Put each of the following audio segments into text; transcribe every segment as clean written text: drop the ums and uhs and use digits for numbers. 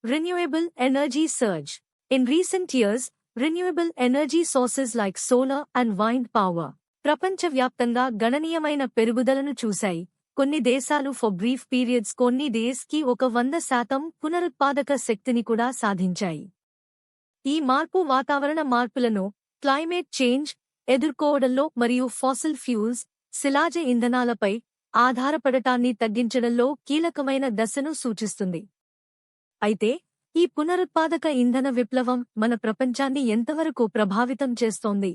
Renewable energy surge. In recent years, renewable energy sources like solar and wind power ప్రపంచవ్యాప్తంగా గణనీయమైన పెరుగుదలను చూశాయి. కొన్ని దేశాలు ఫర్ బ్రీఫ్ పీరియడ్స్ కొన్ని డేస్ కి 100% పునరుత్పాదక శక్తిని కూడా సాధించాయి. ఈ మార్పు వాతావరణ మార్పులను, క్లైమేట్ చేంజ్ ఎదుర్కోవడంలో మరియు ఫాసిల్ ఫ్యూల్స్, శిలాజ ఇంధనాలపై ఆధారపడటాన్ని తగ్గించడంలో కీలకమైన దశను సూచిస్తుంది. అయితే ఈ పునరుత్పాదక ఇంధన విప్లవం మన ప్రపంచాన్ని ఎంతవరకు ప్రభావితం చేస్తోంది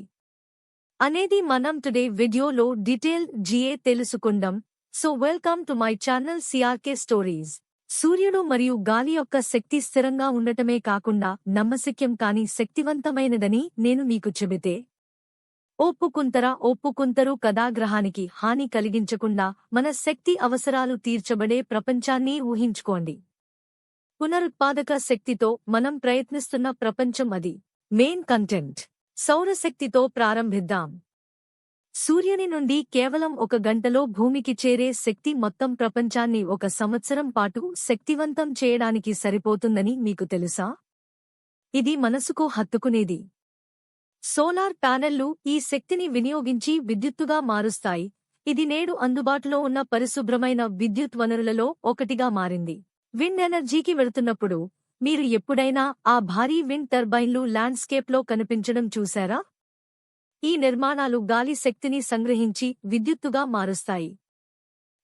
అనేది మనం టుడే వీడియోలో డీటెయిల్ తెలుసుకుందాం. So welcome to my channel CRK stories. సూర్యుడు మరియు గాలి యొక్క శక్తి స్థిరంగా ఉండటమే కాకుండా నమ్మశక్యం కాని శక్తివంతమైనదని నేను మీకు చెబితే ఒప్పుకుంటరు కదా. గ్రహానికి హాని కలిగించకుండా మన శక్తి అవసరాలు తీర్చబడే ప్రపంచాన్ని ఊహించుకోండి. పునరుత్పాదక శక్తితో మనం ప్రయత్నిస్తున్న ప్రపంచం అది. Main content. సౌరశక్తితో ప్రారంభిద్దాం. సూర్యుని నుండి కేవలం 1 గంటలో భూమికి చేరే శక్తి మొత్తం ప్రపంచాన్ని 1 సంవత్సరం పాటు శక్తివంతం చేయడానికి సరిపోతుందని మీకు తెలుసా? ఇది మనసుకు హత్తుకునేది. సోలార్ ప్యానెళ్లు ఈ శక్తిని వినియోగించి విద్యుత్తుగా మారుస్తాయి. ఇది నేడు అందుబాటులో ఉన్న పరిశుభ్రమైన విద్యుత్ వనరులలో ఒకటిగా మారింది. విండ్ ఎనర్జీకి వెళుతున్నప్పుడు మీరు ఎప్పుడైనా ఆ భారీ విండ్ టర్బైన్లు ల్యాండ్స్కేప్లో కనిపించడం చూశారా? ఈ నిర్మాణాలు గాలి శక్తిని సంగ్రహించి విద్యుత్తుగా మారుస్తాయి.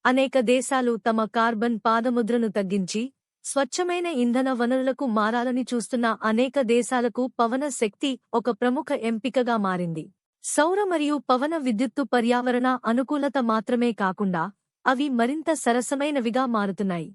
అనేక దేశాలు తమ కార్బన్ పాదముద్రను తగ్గించి స్వచ్ఛమైన ఇంధన వనరులకు మారాలని చూస్తున్న అనేక దేశాలకు పవన శక్తి ఒక ప్రముఖ ఎంపికగా మారింది. సౌర మరియు పవన విద్యుత్తు పర్యావరణ అనుకూలత మాత్రమే కాకుండా అవి మరింత సరసమైనవిగా మారుతున్నాయి.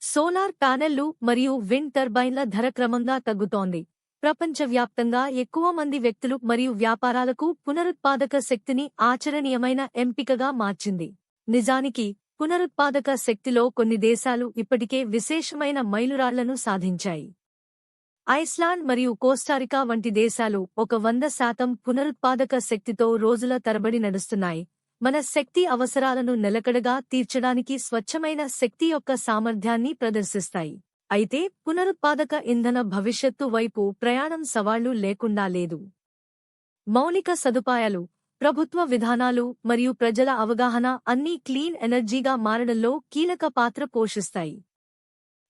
సోలార్ ప్యానెళ్లు మరియు విండ్ టర్బైన్ల ధర క్రమంగా తగ్గుతోంది. ప్రపంచవ్యాప్తంగా ఎక్కువ మంది వ్యక్తులు మరియు వ్యాపారాలకు పునరుత్పాదక శక్తిని ఆచరణీయమైన ఎంపికగా మార్చింది. నిజానికి పునరుత్పాదక శక్తిలో కొన్ని దేశాలు ఇప్పటికే విశేషమైన మైలురాళ్లను సాధించాయి. ఐస్లాండ్ మరియు కోస్టారికా వంటి దేశాలు 100% పునరుత్పాదక శక్తితో రోజుల తరబడి నడుస్తున్నాయి. మన శక్తి అవసరాలను నిలకడగా తీర్చడానికి స్వచ్ఛమైన శక్తి యొక్క సామర్థ్యాన్ని ప్రదర్శిస్తాయి. అయితే పునరుత్పాదక ఇంధన భవిష్యత్తు వైపు ప్రయాణం సవాళ్లు లేకుండా లేదు. మౌలిక సదుపాయాలు, ప్రభుత్వ విధానాలు మరియు ప్రజల అవగాహన అన్నీ క్లీన్ ఎనర్జీగా మారడంలో కీలక పాత్ర పోషిస్తాయి.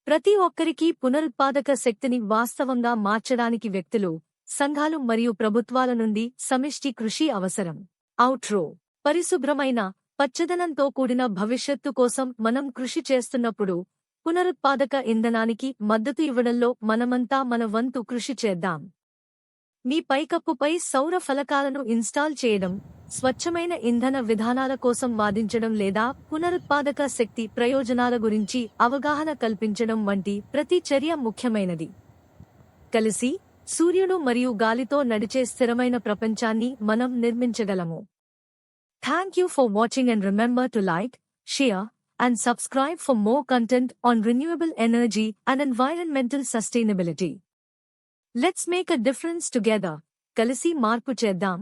ప్రతి ఒక్కరికీ పునరుత్పాదక శక్తిని వాస్తవంగా మార్చడానికి వ్యక్తులు, సంఘాలు మరియు ప్రభుత్వాల నుండి సమిష్టి కృషి అవసరం. అవుట్రో. పరిశుభ్రమైన, పచ్చదనంతో కూడిన భవిష్యత్తు కోసం మనం కృషి చేస్తున్నప్పుడు పునరుత్పాదక ఇంధనానికి మద్దతు ఇవ్వడంలో మనమంతా మన వంతు కృషి చేద్దాం. మీ పైకప్పుపై సౌర ఫలకాలను ఇన్స్టాల్ చేయడం, స్వచ్ఛమైన ఇంధన విధానాల కోసం వాదించడం లేదా పునరుత్పాదక శక్తి ప్రయోజనాల గురించి అవగాహన కల్పించడం వంటి ప్రతి చర్య ముఖ్యమైనది. కలిసి సూర్యుడు మరియు గాలితో నడిచే స్థిరమైన ప్రపంచాన్ని మనం నిర్మించగలము. Thank you for watching and remember to like, share, and subscribe for more content on renewable energy and environmental sustainability. Let's make a difference together. కలిసి మార్పు చేద్దాం.